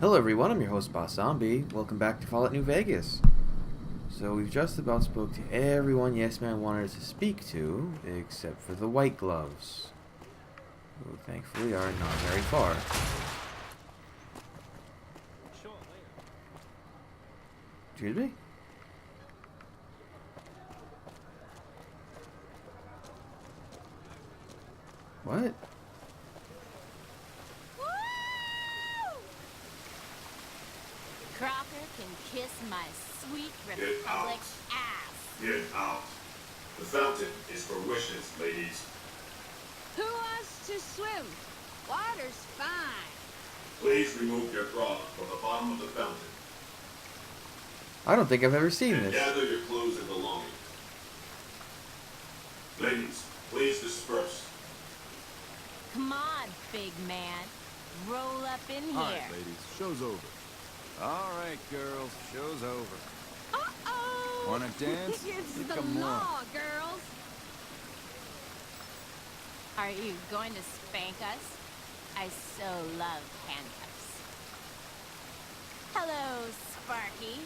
Hello everyone, I'm your host Boss Zombie. Welcome back to Fallout New Vegas. So we've just about spoke to everyone Yes Man wanted us to speak to, except for the white gloves, who thankfully are not very far. Excuse me? What? Crocker can kiss my sweet Get Republic out. ass. Get out. The fountain is for wishes, ladies. Who wants to swim? Water's fine. Please remove your bra from the bottom of the fountain I don't think I've ever seen and this. gather your clothes and belongings. Ladies, please disperse. Come on, big man. Roll up in here. All right, ladies, show's over. All right, girls, show's over. Uh-oh! Wanna dance? It's the Come on. law, girls. Are you going to spank us? I so love handcuffs. Hello, Sparky.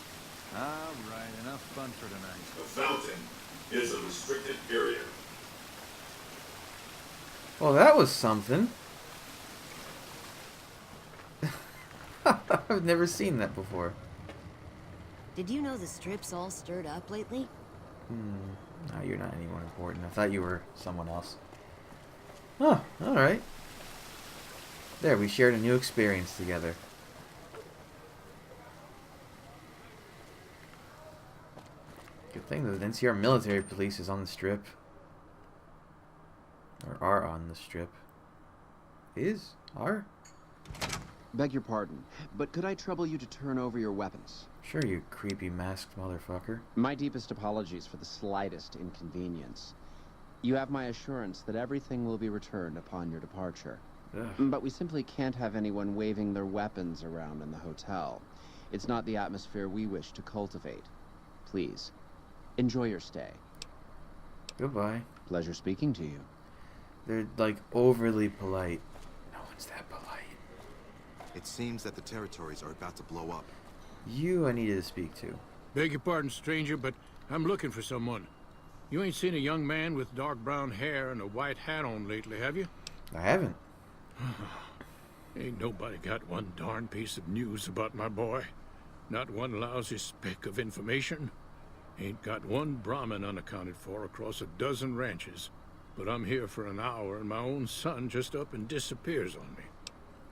All right, enough fun for tonight. The fountain is a restricted area. Well, that was something. I've never seen that before. Did you know the strip's all stirred up lately? No, you're not anyone important. I thought you were someone else. Oh, alright. There, we shared a new experience together. Good thing that the NCR military police is on the strip. Or are on the strip. Is? Are? Beg your pardon, but could I trouble you to turn over your weapons? Sure, you creepy masked motherfucker. My deepest apologies for the slightest inconvenience. You have my assurance that everything will be returned upon your departure. Ugh. But we simply can't have anyone waving their weapons around in the hotel. It's not the atmosphere we wish to cultivate. Please, enjoy your stay. Goodbye. Pleasure speaking to you. They're like overly polite. No one's that polite. It seems that the territories are about to blow up. You I needed to speak to. Beg your pardon, stranger, but I'm looking for someone. You ain't seen a young man with dark brown hair and a white hat on lately, have you? I haven't. Ain't nobody got one darn piece of news about my boy. Not one lousy speck of information. Ain't got one Brahmin unaccounted for across a dozen ranches. But I'm here for an hour and my own son just up and disappears on me.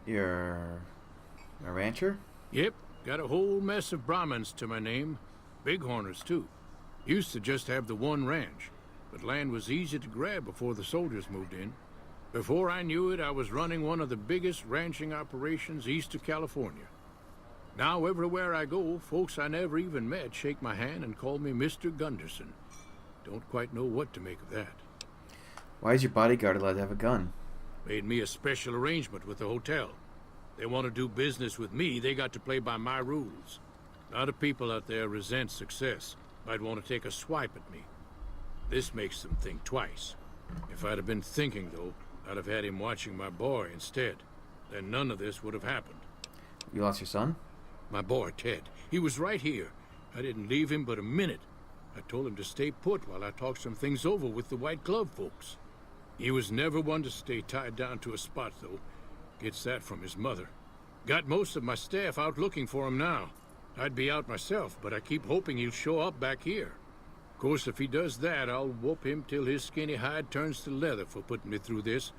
You're a rancher? Yep, got a whole mess of Brahmins to my name. Bighorners, too. Used to just have the one ranch, but land was easy to grab before the soldiers moved in. Before I knew it, I was running one of the biggest ranching operations east of California. Now, everywhere I go, folks I never even met shake my hand and call me Mr. Gunderson. Don't quite know what to make of that. Why is your bodyguard allowed to have a gun? Made me a special arrangement with the hotel. They want to do business with me, they got to play by my rules. A lot of people out there resent success. Might want to take a swipe at me. This makes them think twice. If I'd have been thinking, though, I'd have had him watching my boy instead. Then none of this would have happened. You lost your son? My boy, Ted. He was right here. I didn't leave him but a minute. I told him to stay put while I talked some things over with the White Glove folks. He was never one to stay tied down to a spot, though. Gets that from his mother. Got most of my staff out looking for him now. I'd be out myself, but I keep hoping he'll show up back here. Of course, if he does that, I'll whoop him till his skinny hide turns to leather for putting me through this.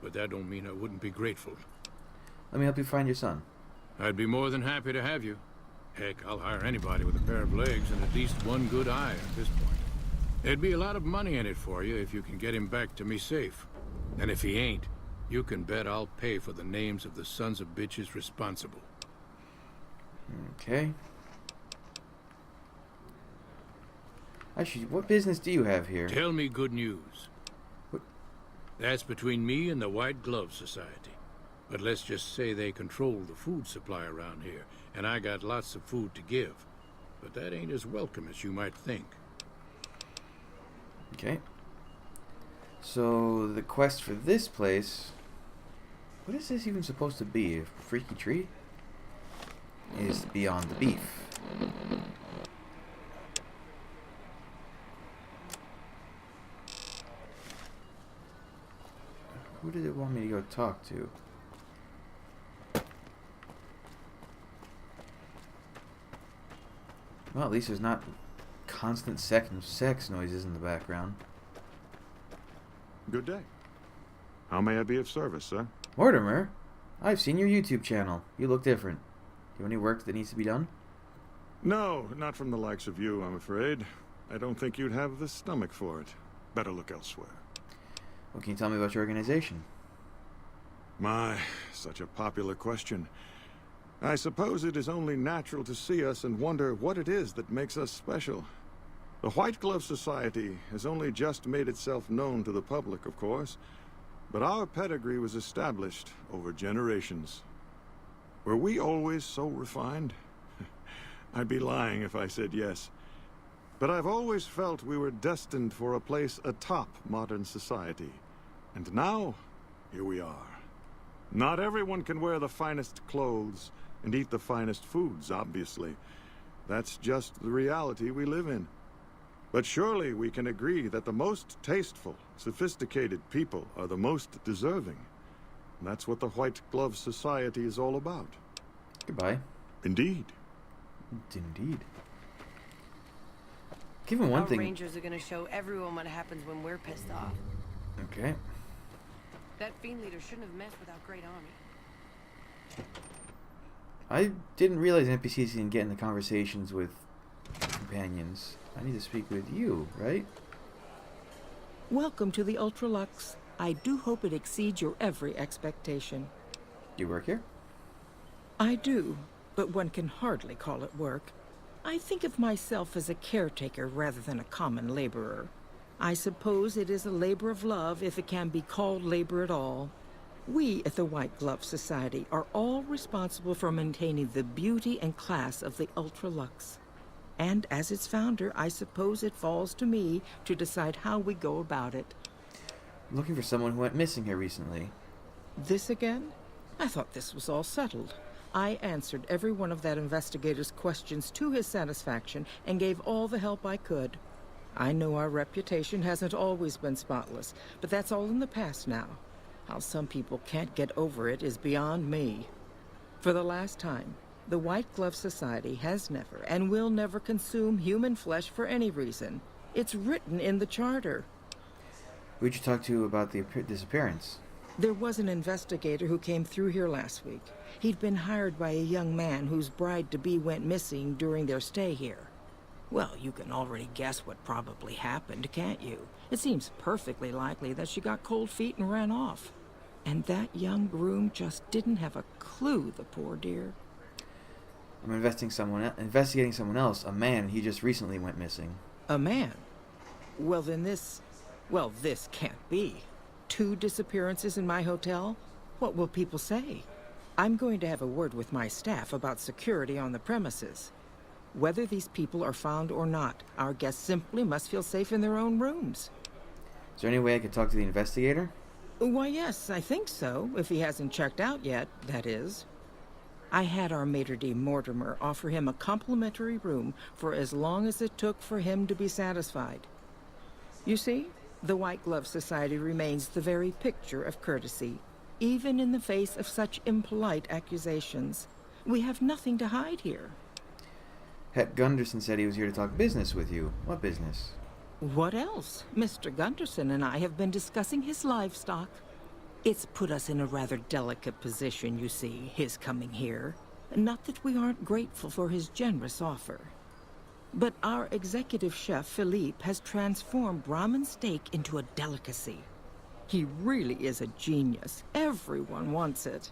But that don't mean I wouldn't be grateful. Let me help you find your son. I'd be more than happy to have you. Heck, I'll hire anybody with a pair of legs and at least one good eye at this point. There'd be a lot of money in it for you if you can get him back to me safe. And if he ain't, you can bet I'll pay for the names of the sons of bitches responsible. Okay. Actually, what business do you have here? Tell me good news. What? That's between me and the White Glove Society. But let's just say they control the food supply around here, and I got lots of food to give. But that ain't as welcome as you might think. Okay. So, the quest for this place... What is this even supposed to be? A freaky tree? is beyond the beef. Who did it want me to go talk to? Well, at least there's not constant sex noises in the background. Good day. How may I be of service, sir? Mortimer, I've seen your YouTube channel. You look different. Do you have any work that needs to be done? No, not from the likes of you, I'm afraid. I don't think you'd have the stomach for it. Better look elsewhere. What can you tell me about your organization? My, such a popular question. I suppose it is only natural to see us and wonder what it is that makes us special. The White Glove Society has only just made itself known to the public, of course, but our pedigree was established over generations. Were we always so refined? I'd be lying if I said yes. But I've always felt we were destined for a place atop modern society. And now, here we are. Not everyone can wear the finest clothes and eat the finest foods, obviously. That's just the reality we live in. But surely we can agree that the most tasteful, sophisticated people are the most deserving. That's what the White Glove Society is all about. Goodbye. Indeed. Indeed. Given one thing... Rangers are gonna show everyone what happens when we're pissed off. Okay. That fiend leader shouldn't have messed with our great army. I didn't realize NPCs can get into conversations with companions. I need to speak with you, right? Welcome to the Ultralux. I do hope it exceeds your every expectation. You work here? I do, but one can hardly call it work. I think of myself as a caretaker rather than a common laborer. I suppose it is a labor of love if it can be called labor at all. We at the White Glove Society are all responsible for maintaining the beauty and class of the Ultralux. And as its founder, I suppose it falls to me to decide how we go about it. I'm looking for someone who went missing here recently. This again? I thought this was all settled. I answered every one of that investigator's questions to his satisfaction and gave all the help I could. I know our reputation hasn't always been spotless, but that's all in the past now. How some people can't get over it is beyond me. For the last time, the White Glove Society has never and will never consume human flesh for any reason. It's written in the charter. Who'd you talk to about the disappearance? There was an investigator who came through here last week. He'd been hired by a young man whose bride-to-be went missing during their stay here. Well, you can already guess what probably happened, can't you? It seems perfectly likely that she got cold feet and ran off. And that young groom just didn't have a clue, the poor dear. I'm investigating someone else, a man. He just recently went missing. A man? Well, then this can't be. 2 disappearances in my hotel? What will people say? I'm going to have a word with my staff about security on the premises. Whether these people are found or not, our guests simply must feel safe in their own rooms. Is there any way I could talk to the investigator? Why, yes, I think so, if he hasn't checked out yet, that is. I had our maitre d' Mortimer offer him a complimentary room for as long as it took for him to be satisfied. You see, the White Glove Society remains the very picture of courtesy, even in the face of such impolite accusations. We have nothing to hide here. Het Gunderson said he was here to talk business with you. What business? What else? Mr. Gunderson and I have been discussing his livestock. It's put us in a rather delicate position, you see, his coming here. Not that we aren't grateful for his generous offer. But our executive chef, Philippe, has transformed Brahmin steak into a delicacy. He really is a genius. Everyone wants it.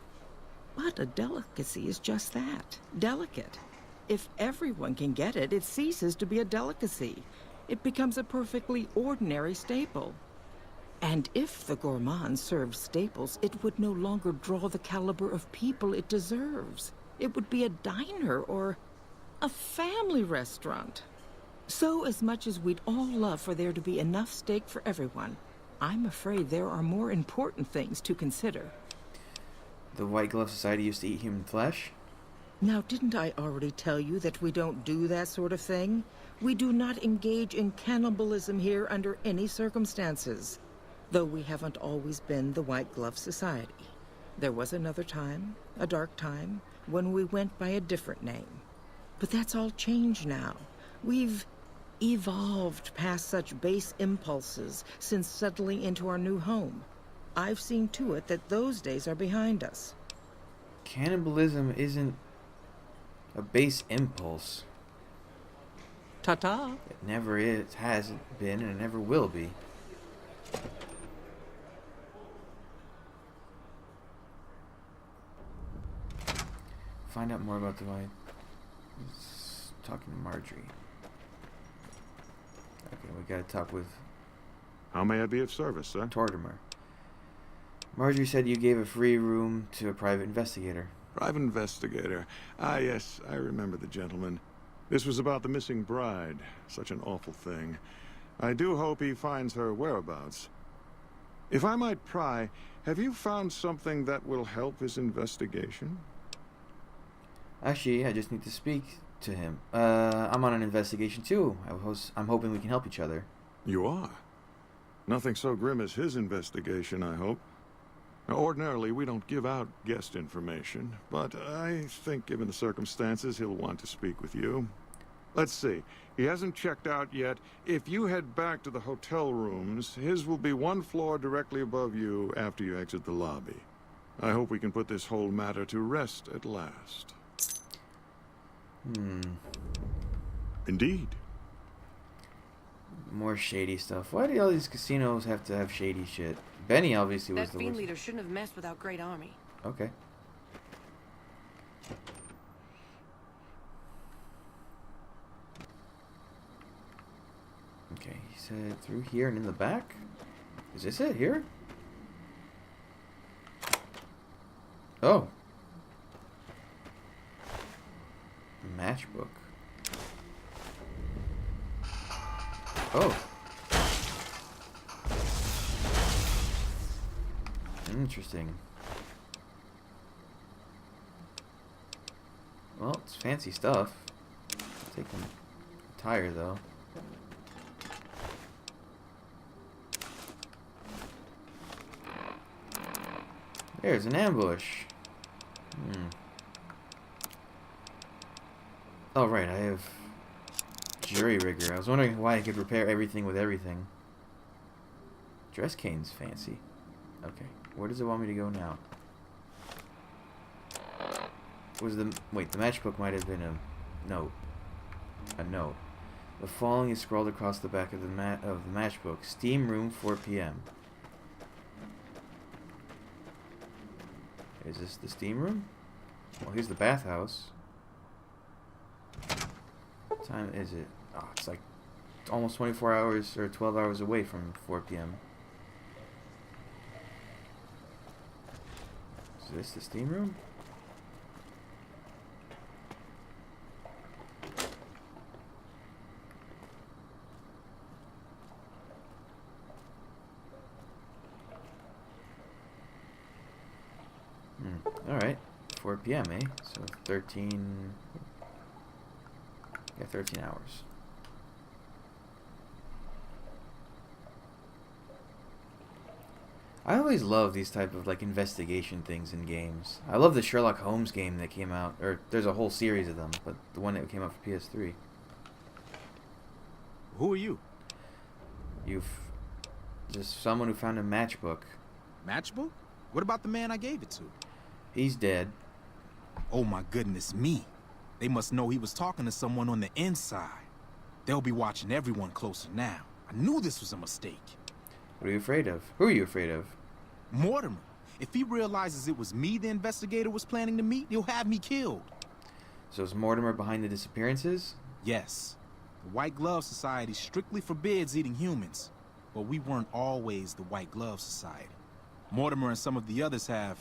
But a delicacy is just that, delicate. If everyone can get it, it ceases to be a delicacy. It becomes a perfectly ordinary staple. And if the gourmand served staples, it would no longer draw the caliber of people it deserves. It would be a diner or a family restaurant. So as much as we'd all love for there to be enough steak for everyone, I'm afraid there are more important things to consider. The White Glove Society used to eat human flesh? Now, didn't I already tell you that we don't do that sort of thing? We do not engage in cannibalism here under any circumstances. Though we haven't always been the White Glove Society. There was another time, a dark time, when we went by a different name. But that's all changed now. We've evolved past such base impulses since settling into our new home. I've seen to it that those days are behind us. Cannibalism isn't a base impulse. Ta-ta. It never is, hasn't been, and it never will be. Find out more about the White. He's talking to Marjorie. Okay, we gotta talk with... How may I be of service, sir? Tortimer. Marjorie said you gave a free room to a private investigator. Private investigator. Ah, yes, I remember the gentleman. This was about the missing bride. Such an awful thing. I do hope he finds her whereabouts. If I might pry, have you found something that will help his investigation? Actually, I just need to speak to him. I'm on an investigation too. I'm hoping we can help each other. You are? Nothing so grim as his investigation, I hope. Now, ordinarily, we don't give out guest information, but I think given the circumstances, he'll want to speak with you. Let's see. He hasn't checked out yet. If you head back to the hotel rooms, his will be one floor directly above you after you exit the lobby. I hope we can put this whole matter to rest at last. Indeed. More shady stuff. Why do all these casinos have to have shady shit? Benny obviously was That the fiend worst. leader shouldn't have messed with our great army. Okay. Okay, he said through here and in the back? Is this it here? Oh. Matchbook. Oh. Interesting. Well, it's fancy stuff. I'll take the tire though. There's an ambush. Oh right, I have jury rigger. I was wondering why I could repair everything with everything. Dress cane's fancy. Okay, where does it want me to go now? Was the wait? The matchbook might have been a note. A note. The following is scrawled across the back of the matchbook. Steam room, 4 p.m. Is this the steam room? Well, here's the bathhouse. What time is it? Oh, it's like almost 24 hours or 12 hours away from 4 p.m. Is this the steam room? Alright. 4 p.m., eh? So 13... Yeah, 13 hours. I always love these type of like investigation things in games. I love the Sherlock Holmes game that came out, or there's a whole series of them, but the one that came out for PS3. Who are you? Just someone who found a matchbook. Matchbook? What about the man I gave it to? He's dead. Oh my goodness me. They must know he was talking to someone on the inside. They'll be watching everyone closer now. I knew this was a mistake. What are you afraid of? Who are you afraid of? Mortimer. If he realizes it was me the investigator was planning to meet, he'll have me killed. So is Mortimer behind the disappearances? Yes. The White Glove Society strictly forbids eating humans. But we weren't always the White Glove Society. Mortimer and some of the others have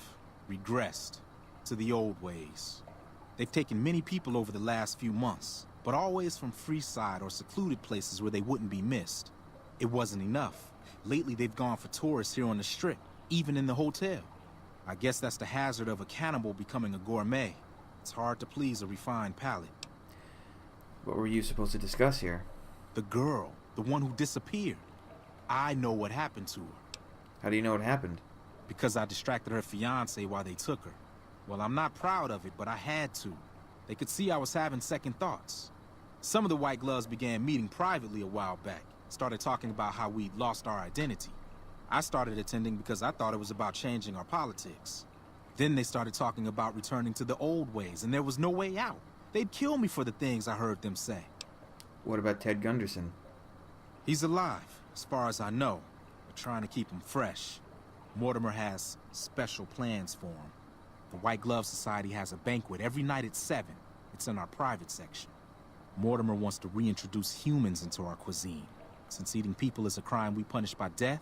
regressed to the old ways. They've taken many people over the last few months, but always from Freeside or secluded places where they wouldn't be missed. It wasn't enough. Lately, they've gone for tourists here on the Strip, even in the hotel. I guess that's the hazard of a cannibal becoming a gourmet. It's hard to please a refined palate. What were you supposed to discuss here? The girl, the one who disappeared. I know what happened to her. How do you know what happened? Because I distracted her fiancé while they took her. Well, I'm not proud of it, but I had to. They could see I was having second thoughts. Some of the White Gloves began meeting privately a while back. Started talking about how we'd lost our identity. I started attending because I thought it was about changing our politics. Then they started talking about returning to the old ways, and there was no way out. They'd kill me for the things I heard them say. What about Ted Gunderson? He's alive, as far as I know. We're trying to keep him fresh. Mortimer has special plans for him. The White Glove Society has a banquet every night at 7. It's in our private section. Mortimer wants to reintroduce humans into our cuisine. Since eating people is a crime we punish by death,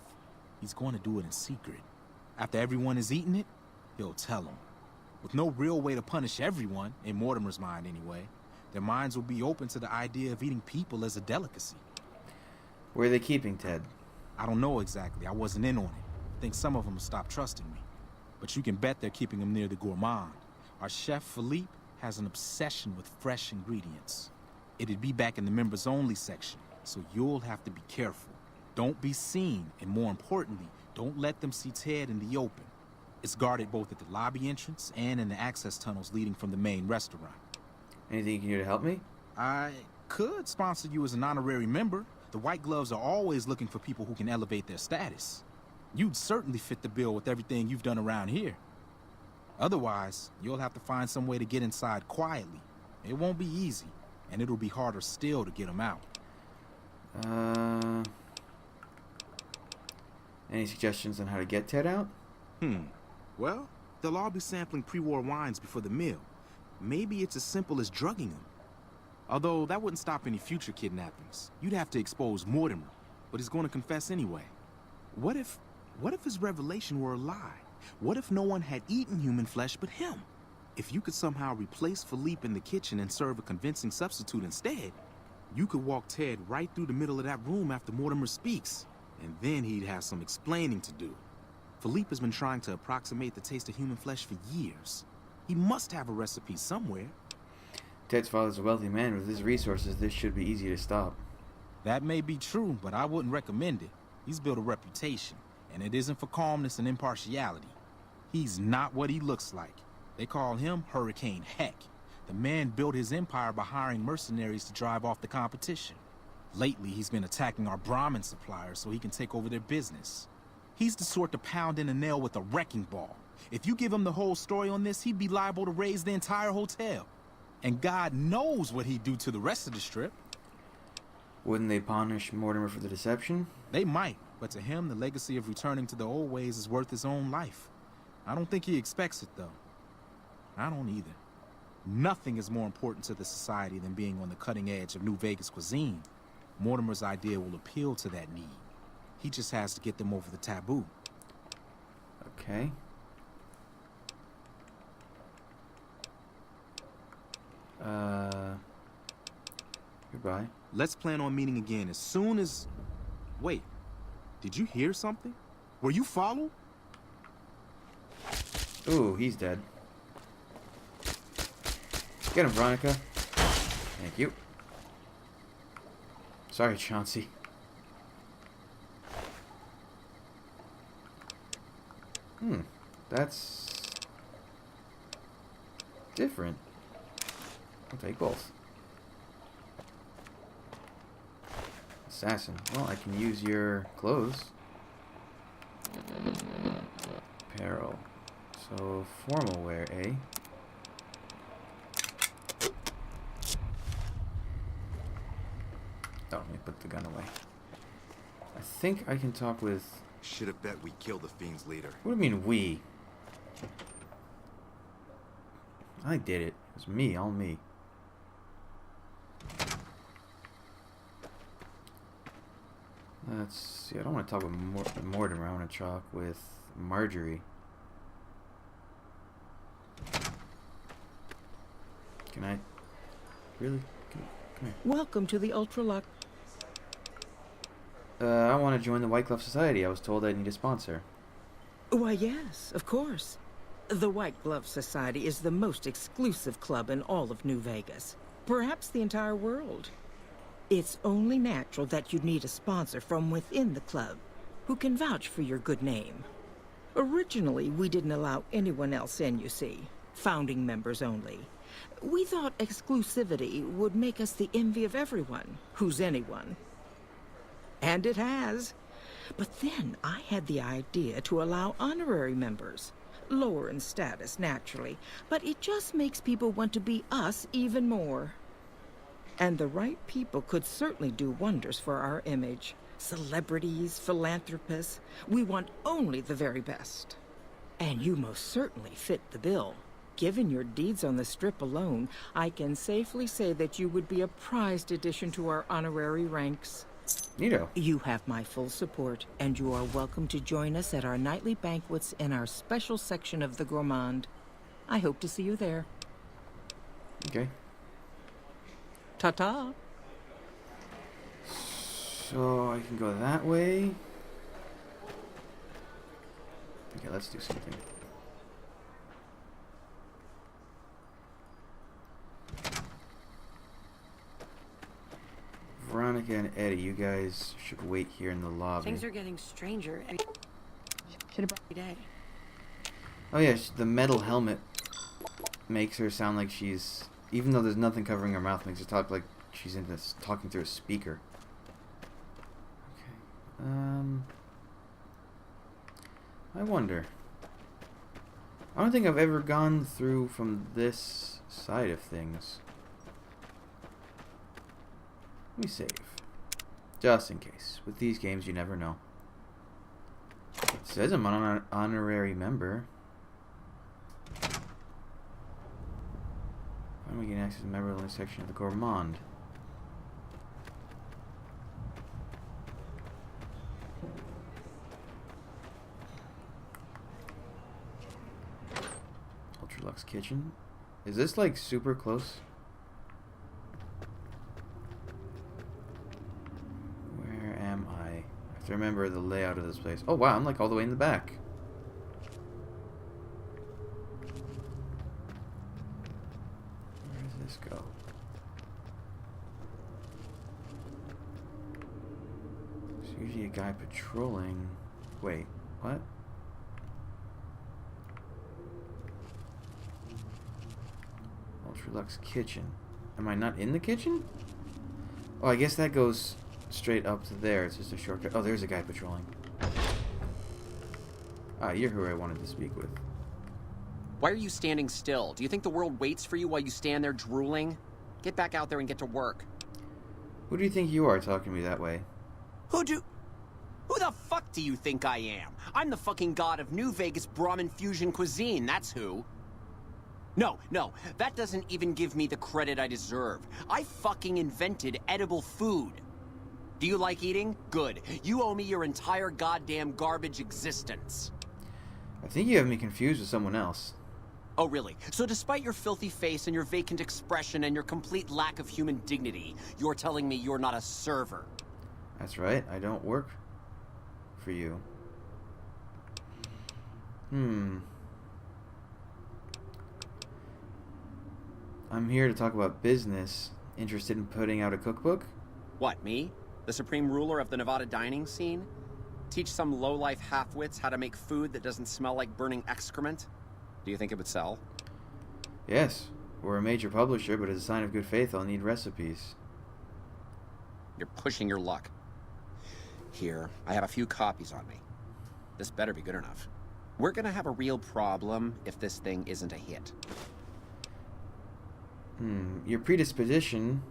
he's going to do it in secret. After everyone has eaten it, he'll tell them. With no real way to punish everyone, in Mortimer's mind anyway, their minds will be open to the idea of eating people as a delicacy. Where are they keeping Ted? I don't know exactly. I wasn't in on it. I think some of them stopped trusting me. But you can bet they're keeping him near the gourmand. Our chef, Philippe, has an obsession with fresh ingredients. It'd be back in the members-only section, so you'll have to be careful. Don't be seen, and more importantly, don't let them see Ted in the open. It's guarded both at the lobby entrance and in the access tunnels leading from the main restaurant. Anything you can do to help me? I could sponsor you as an honorary member. The White Gloves are always looking for people who can elevate their status. You'd certainly fit the bill with everything you've done around here. Otherwise, you'll have to find some way to get inside quietly. It won't be easy, and it'll be harder still to get them out. Any suggestions on how to get Ted out? Well, they'll all be sampling pre-war wines before the meal. Maybe it's as simple as drugging them. Although, that wouldn't stop any future kidnappings. You'd have to expose Mortimer, but he's going to confess anyway. What if his revelation were a lie? What if no one had eaten human flesh but him? If you could somehow replace Philippe in the kitchen and serve a convincing substitute instead, you could walk Ted right through the middle of that room after Mortimer speaks, and then he'd have some explaining to do. Philippe has been trying to approximate the taste of human flesh for years. He must have a recipe somewhere. Ted's father's a wealthy man. With his resources, this should be easy to stop. That may be true, but I wouldn't recommend it. He's built a reputation, and it isn't for calmness and impartiality. He's not what he looks like. They call him Hurricane Heck. The man built his empire by hiring mercenaries to drive off the competition. Lately, he's been attacking our Brahmin suppliers so he can take over their business. He's the sort to pound in a nail with a wrecking ball. If you give him the whole story on this, he'd be liable to raise the entire hotel. And God knows what he'd do to the rest of the strip. Wouldn't they punish Mortimer for the deception? They might, but to him, the legacy of returning to the old ways is worth his own life. I don't think he expects it, though. I don't either. Nothing is more important to the society than being on the cutting edge of New Vegas cuisine. Mortimer's idea will appeal to that need. He just has to get them over the taboo. Okay. Goodbye. Let's plan on meeting again as soon as... Wait, did you hear something? Were you followed? Ooh, he's dead. Get him, Veronica. Thank you. Sorry, Chauncey. That's different. I'll take both. Assassin. Well, I can use your clothes. Apparel. So, formal wear, eh? Oh, let me put the gun away. I think I can talk with... Should have bet we killed the Fiend's leader. What do you mean, we? I did it. It was me, all me. Let's see. I don't want to talk with Mortimer. I want to talk with Marjorie. Can I? Really? Come here. Welcome to the Ultralux. I want to join the White Glove Society. I was told I need a sponsor. Why, yes, of course. The White Glove Society is the most exclusive club in all of New Vegas. Perhaps the entire world. It's only natural that you'd need a sponsor from within the club who can vouch for your good name. Originally, we didn't allow anyone else in, you see. Founding members only. We thought exclusivity would make us the envy of everyone who's anyone. And it has. But then I had the idea to allow honorary members. Lower in status, naturally, but it just makes people want to be us even more. And the right people could certainly do wonders for our image. Celebrities, philanthropists, we want only the very best. And you most certainly fit the bill. Given your deeds on the Strip alone, I can safely say that you would be a prized addition to our honorary ranks. Neato. You have my full support, and you are welcome to join us at our nightly banquets in our special section of the Gourmand. I hope to see you there. Okay. Ta-ta. So I can go that way. Okay, let's do something. Veronica and Eddie, you guys should wait here in the lobby. Things are getting stranger every day. Oh yeah, the metal helmet makes her sound like she's, even though there's nothing covering her mouth, makes her talk like she's in this, talking through a speaker. Okay. I wonder. I don't think I've ever gone through from this side of things. Let me save. Just in case. With these games, you never know. It says I'm an honorary member. How do we get access to the member-only section of the Gourmand? Ultralux Kitchen? Is this like super close? Where am I? I have to remember the layout of this place. Oh wow, I'm like all the way in the back. Where does this go? There's usually a guy patrolling. Wait, what? Ultralux Kitchen. Am I not in the kitchen? Oh, I guess that goes straight up to there. It's just a shortcut. Oh, there's a guy patrolling. Ah, you're who I wanted to speak with. Why are you standing still? Do you think the world waits for you while you stand there drooling? Get back out there and get to work. Who do you think you are talking to me that way? Who the fuck do you think I am? I'm the fucking god of New Vegas Brahmin fusion cuisine, that's who. No, that doesn't even give me the credit I deserve. I fucking invented edible food. Do you like eating? Good. You owe me your entire goddamn garbage existence. I think you have me confused with someone else. Oh, really? So despite your filthy face and your vacant expression and your complete lack of human dignity, you're telling me you're not a server? That's right. I don't work for you. I'm here to talk about business. Interested in putting out a cookbook? What, me? The supreme ruler of the Nevada dining scene? Teach some low-life half-wits how to make food that doesn't smell like burning excrement? Do you think it would sell? Yes. We're a major publisher, but as a sign of good faith, I'll need recipes. You're pushing your luck. Here, I have a few copies on me. This better be good enough. We're gonna have a real problem if this thing isn't a hit. Your predisposition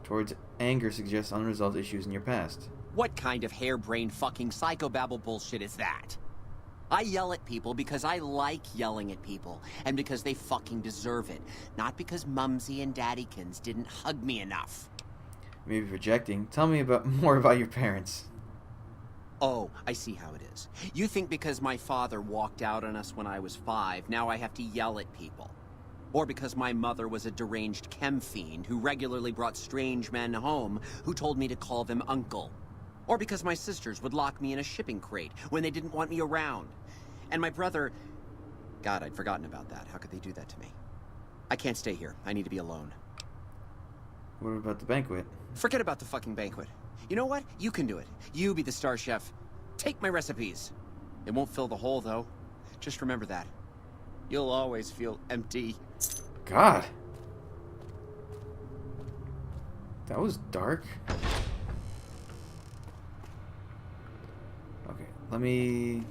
towards anger suggests unresolved issues in your past. What kind of harebrained fucking psychobabble bullshit is that? I yell at people because I like yelling at people, and because they fucking deserve it. Not because Mumsy and Daddykins didn't hug me enough. Maybe projecting. Tell me more about your parents. Oh, I see how it is. You think because my father walked out on us when I was 5, now I have to yell at people. Or because my mother was a deranged chem fiend who regularly brought strange men home who told me to call them uncle. Or because my sisters would lock me in a shipping crate when they didn't want me around. And my brother... God, I'd forgotten about that. How could they do that to me? I can't stay here. I need to be alone. What about the banquet? Forget about the fucking banquet. You know what? You can do it. You be the star chef. Take my recipes. It won't fill the hole, though. Just remember that. You'll always feel empty. God. That was dark. Okay, let me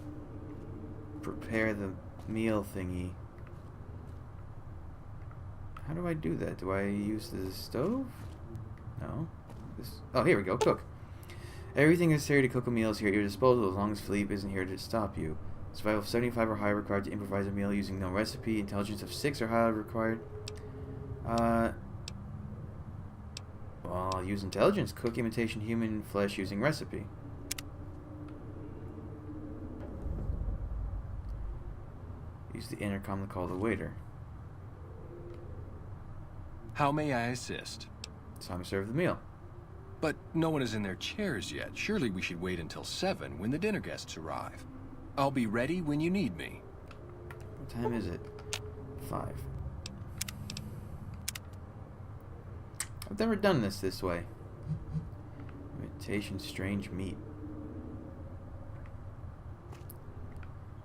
prepare the meal thingy. How do I do that? Do I use the stove? No. Oh, here we go. Cook. Everything necessary to cook a meal is here at your disposal as long as Philippe isn't here to stop you. Survival of 75 or higher required to improvise a meal using no recipe. Intelligence of 6 or higher required. Well, I'll use intelligence. Cook imitation human flesh using recipe. Use the intercom to call the waiter. How may I assist? It's time to serve the meal. But no one is in their chairs yet. Surely we should wait until 7 when the dinner guests arrive. I'll be ready when you need me. What time is it? 5. I've never done this way. Imitation strange meat.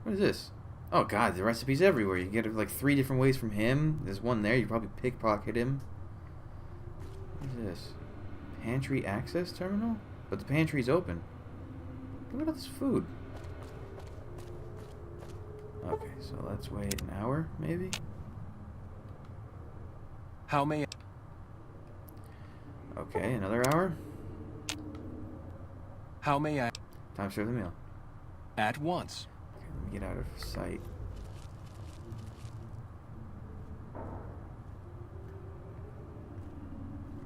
What is this? Oh god, the recipe's everywhere. You get it like 3 different ways from him. There's one there. You probably pickpocket him. What is this? Pantry access terminal? But the pantry's open. Look at all this food. Okay, so let's wait an hour, maybe? How may I... Okay, another hour? How may I... Time to serve the meal. At once. Okay, let me get out of sight.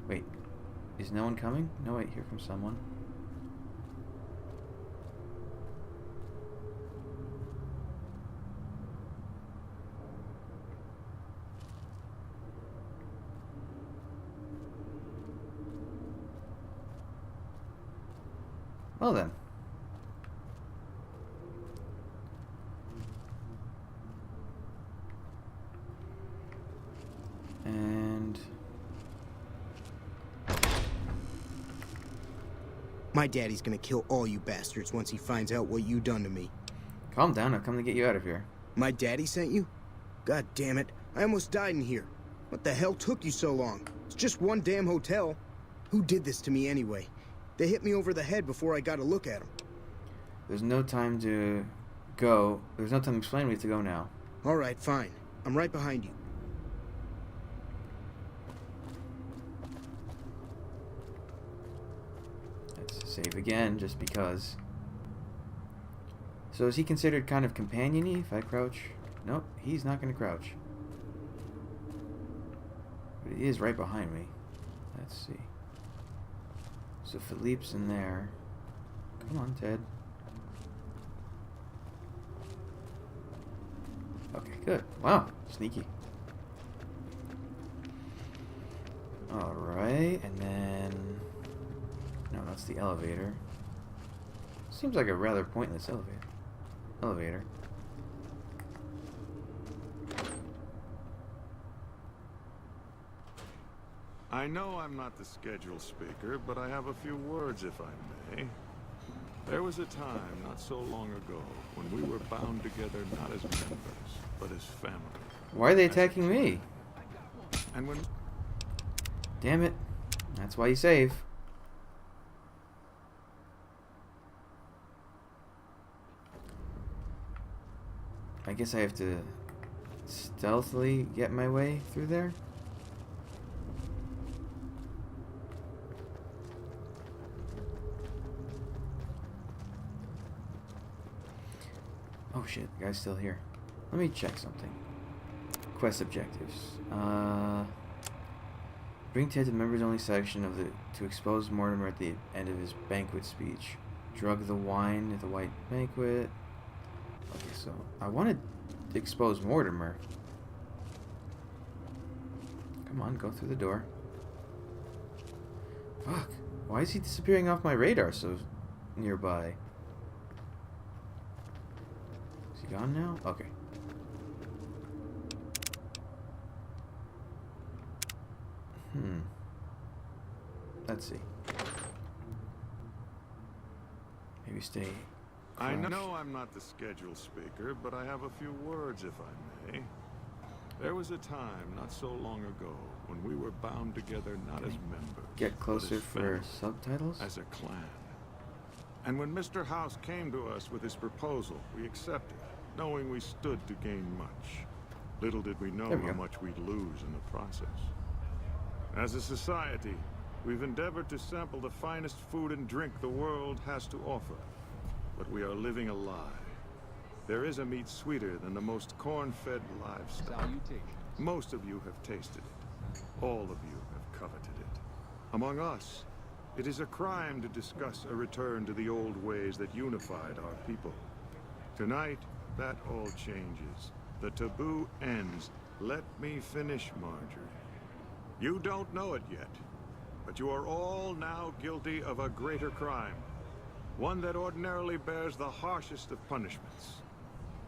Wait, is no one coming? No, wait, here comes someone. Well then. And... My daddy's gonna kill all you bastards once he finds out what you done to me. Calm down, I've come to get you out of here. My daddy sent you? God damn it, I almost died in here. What the hell took you so long? It's just one damn hotel. Who did this to me anyway? They hit me over the head before I got a look at them. There's no time to go. There's no time to explain. We have to go now. Alright, fine. I'm right behind you. Let's save again, just because. So is he considered kind of companion-y if I crouch? Nope, he's not going to crouch. But he is right behind me. Let's see. So Philippe's in there. Come on, Ted. Okay, good. Wow, sneaky. Alright, and then... No, that's the elevator. Seems like a rather pointless elevator. I know I'm not the scheduled speaker, but I have a few words, if I may. There was a time, not so long ago, when we were bound together not as members, but as family. Why are they attacking me? And when... Damn it. That's why you save. I guess I have to stealthily get my way through there. Oh shit, the guy's still here. Let me check something. Quest objectives. Bring Ted to the members only section of the to expose Mortimer at the end of his banquet speech. Drug the wine at the white banquet. Okay, so I want to expose Mortimer. Come on, go through the door. Fuck. Why is he disappearing off my radar so nearby? Is he gone now? Okay. Let's see. Maybe stay. I know I'm not the scheduled speaker, but I have a few words, if I may. There was a time, not so long ago, when we were bound together not as members. Get closer but as for family, subtitles? as a clan. And when Mr. House came to us with his proposal, we accepted, knowing we stood to gain much. Little did we know how much we'd lose in the process. As a society, we've endeavored to sample the finest food and drink the world has to offer. But we are living a lie. There is a meat sweeter than the most corn-fed livestock. Most of you have tasted it. All of you have coveted it. Among us, it is a crime to discuss a return to the old ways that unified our people. Tonight, that all changes. The taboo ends. Let me finish, Marjorie. You don't know it yet, but you are all now guilty of a greater crime. One that ordinarily bears the harshest of punishments.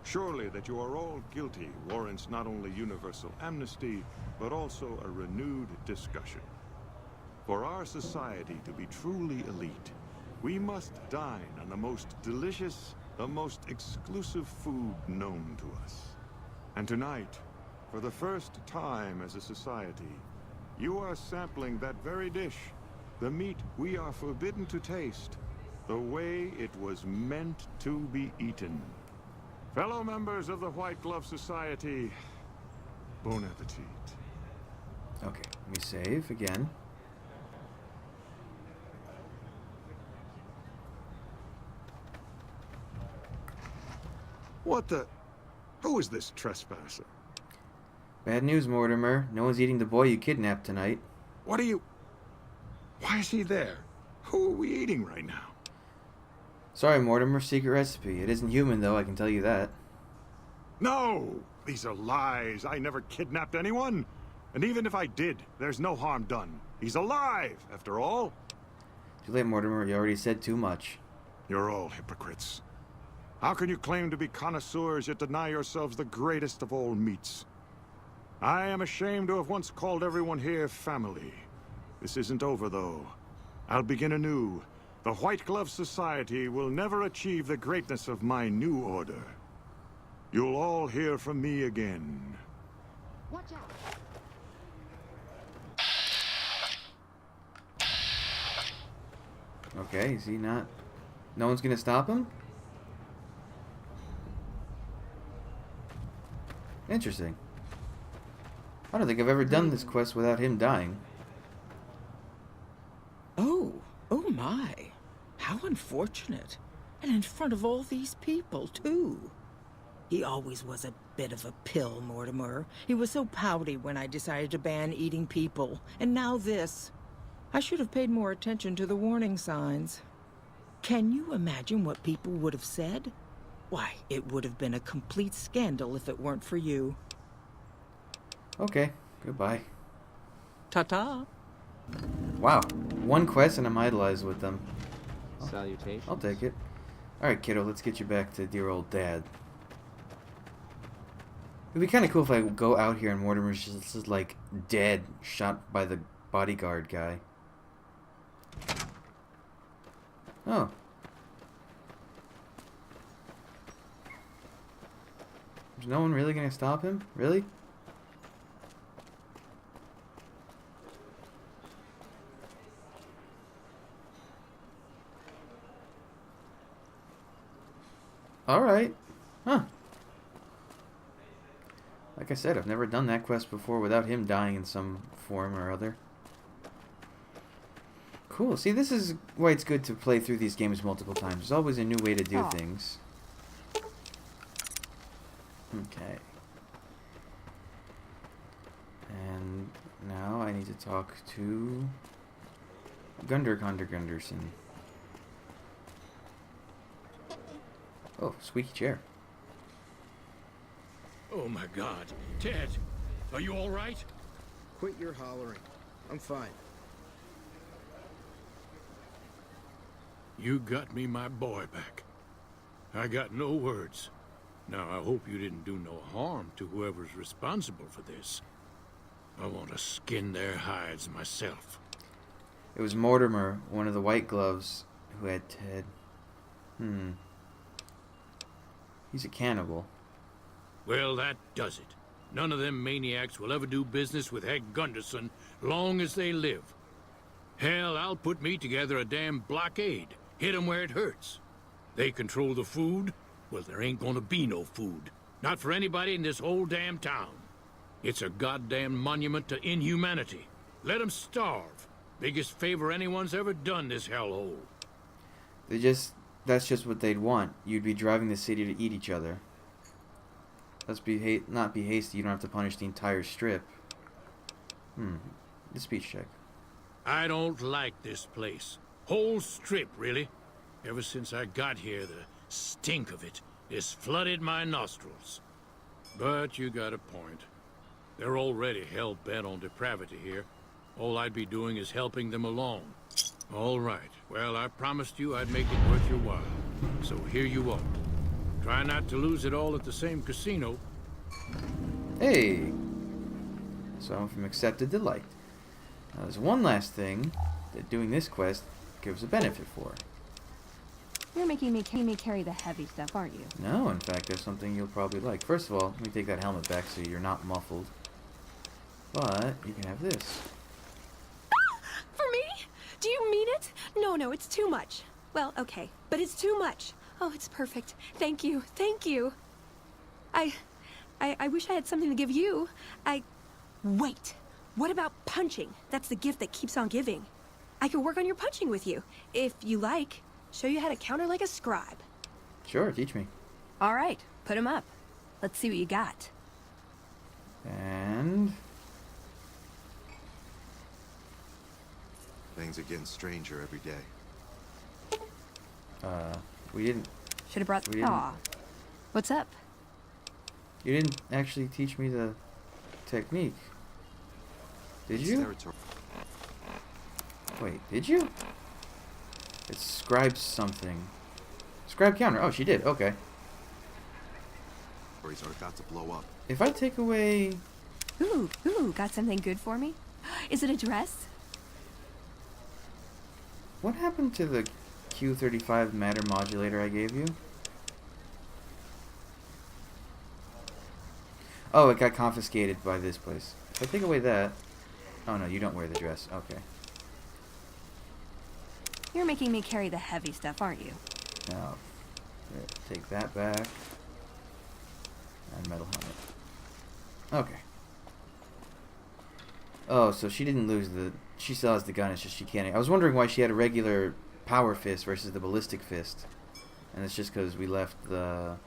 Surely that you are all guilty warrants not only universal amnesty, but also a renewed discussion. For our society to be truly elite, we must dine on the most delicious, the most exclusive food known to us. And tonight, for the first time as a society, you are sampling that very dish, the meat we are forbidden to taste, the way it was meant to be eaten. Fellow members of the White Glove Society, bon appetit. Okay, let me save again. What the? Who is this trespasser? Bad news, Mortimer. No one's eating the boy you kidnapped tonight. What are you... Why is he there? Who are we eating right now? Sorry, Mortimer. Secret recipe. It isn't human, though, I can tell you that. No! These are lies. I never kidnapped anyone. And even if I did, there's no harm done. He's alive, after all. Too late, Mortimer. You already said too much. You're all hypocrites. How can you claim to be connoisseurs yet deny yourselves the greatest of all meats? I am ashamed to have once called everyone here family. This isn't over, though. I'll begin anew. The White Glove Society will never achieve the greatness of my new order. You'll all hear from me again. Watch out. Okay, is he not... No one's gonna stop him? Interesting. I don't think I've ever done this quest without him dying. Oh my. How unfortunate. And in front of all these people, too. He always was a bit of a pill, Mortimer. He was so pouty when I decided to ban eating people. And now this. I should have paid more attention to the warning signs. Can you imagine what people would have said? Why, it would have been a complete scandal if it weren't for you. Okay, goodbye. Ta-ta. Wow, one quest and I'm idolized with them. Salutations. I'll take it. Alright, kiddo, let's get you back to dear old dad. It'd be kind of cool if I go out here and Mortimer's just like dead, shot by the bodyguard guy. Oh. Is no one really gonna stop him? Really? Alright. Huh. Like I said, I've never done that quest before without him dying in some form or other. Cool. See, this is why it's good to play through these games multiple times. There's always a new way to do things. Okay. And now I need to talk to Gunderson. Oh, squeaky chair. Oh my God. Ted, are you all right? Quit your hollering. I'm fine. You got me my boy back. I got no words. Now, I hope you didn't do no harm to whoever's responsible for this. I want to skin their hides myself. It was Mortimer, one of the White Gloves, who had Ted. He's a cannibal. Well, that does it. None of them maniacs will ever do business with Hank Gunderson long as they live. Hell, I'll put me together a damn blockade. Hit 'em where it hurts. They control the food. Well, there ain't gonna be no food. Not for anybody in this whole damn town. It's a goddamn monument to inhumanity. Let 'em starve. Biggest favor anyone's ever done this hellhole. That's just what they'd want. You'd be driving the city to eat each other. Let's not be hasty. You don't have to punish the entire strip. The speech check. I don't like this place. Whole strip, really. Ever since I got here, the stink of it has flooded my nostrils. But you got a point. They're already hell-bent on depravity here. All I'd be doing is helping them along. All right. Well, I promised you I'd make it worth your while. So here you are. Try not to lose it all at the same casino. Hey! So I'm from accepted to liked. Now there's one last thing that doing this quest gives a benefit for. You're making me carry the heavy stuff, aren't you? No, in fact, there's something you'll probably like. First of all, let me take that helmet back so you're not muffled. But you can have this. For me? Do you mean it? No, it's too much. Well, okay, but it's too much. Oh, it's perfect. Thank you. I wish I had something to give you. Wait. What about punching? That's the gift that keeps on giving. I could work on your punching with you, if you like. Show you how to counter like a scribe. Sure, teach me. All right, put 'em up. Let's see what you got. And... Things are getting stranger every day. We didn't... Should have brought... Aw. What's up? You didn't actually teach me the technique. Did you? Wait, did you? It scribes something. Scribe counter. Oh, she did. Okay. Are about to blow up. If I take away... Ooh, got something good for me? Is it a dress? What happened to the Q35 matter modulator I gave you? Oh, it got confiscated by this place. If I take away that... Oh no, you don't wear the dress. Okay. You're making me carry the heavy stuff, aren't you? Now, take that back. And metal helmet. Okay. Oh, so she didn't lose the... She still has the gun, it's just she can't... I was wondering why she had a regular power fist versus the ballistic fist. And it's just because we left the...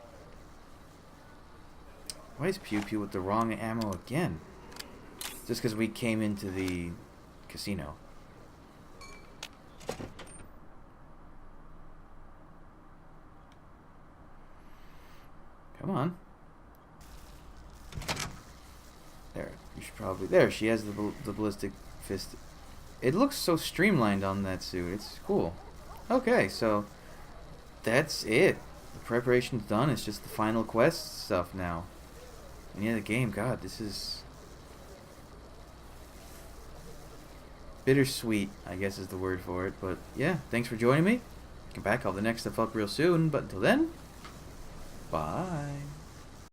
Why is Pew Pew with the wrong ammo again? Just because we came into the casino. Come on. There, you should probably... There, she has the ballistic fist. It looks so streamlined on that suit. It's cool. Okay, so... That's it. The preparation's done. It's just the final quest stuff now. And yeah, the game, God, this is... bittersweet, I guess is the word for it. But yeah, thanks for joining me. Come back, I'll have the next stuff up real soon. But until then, bye.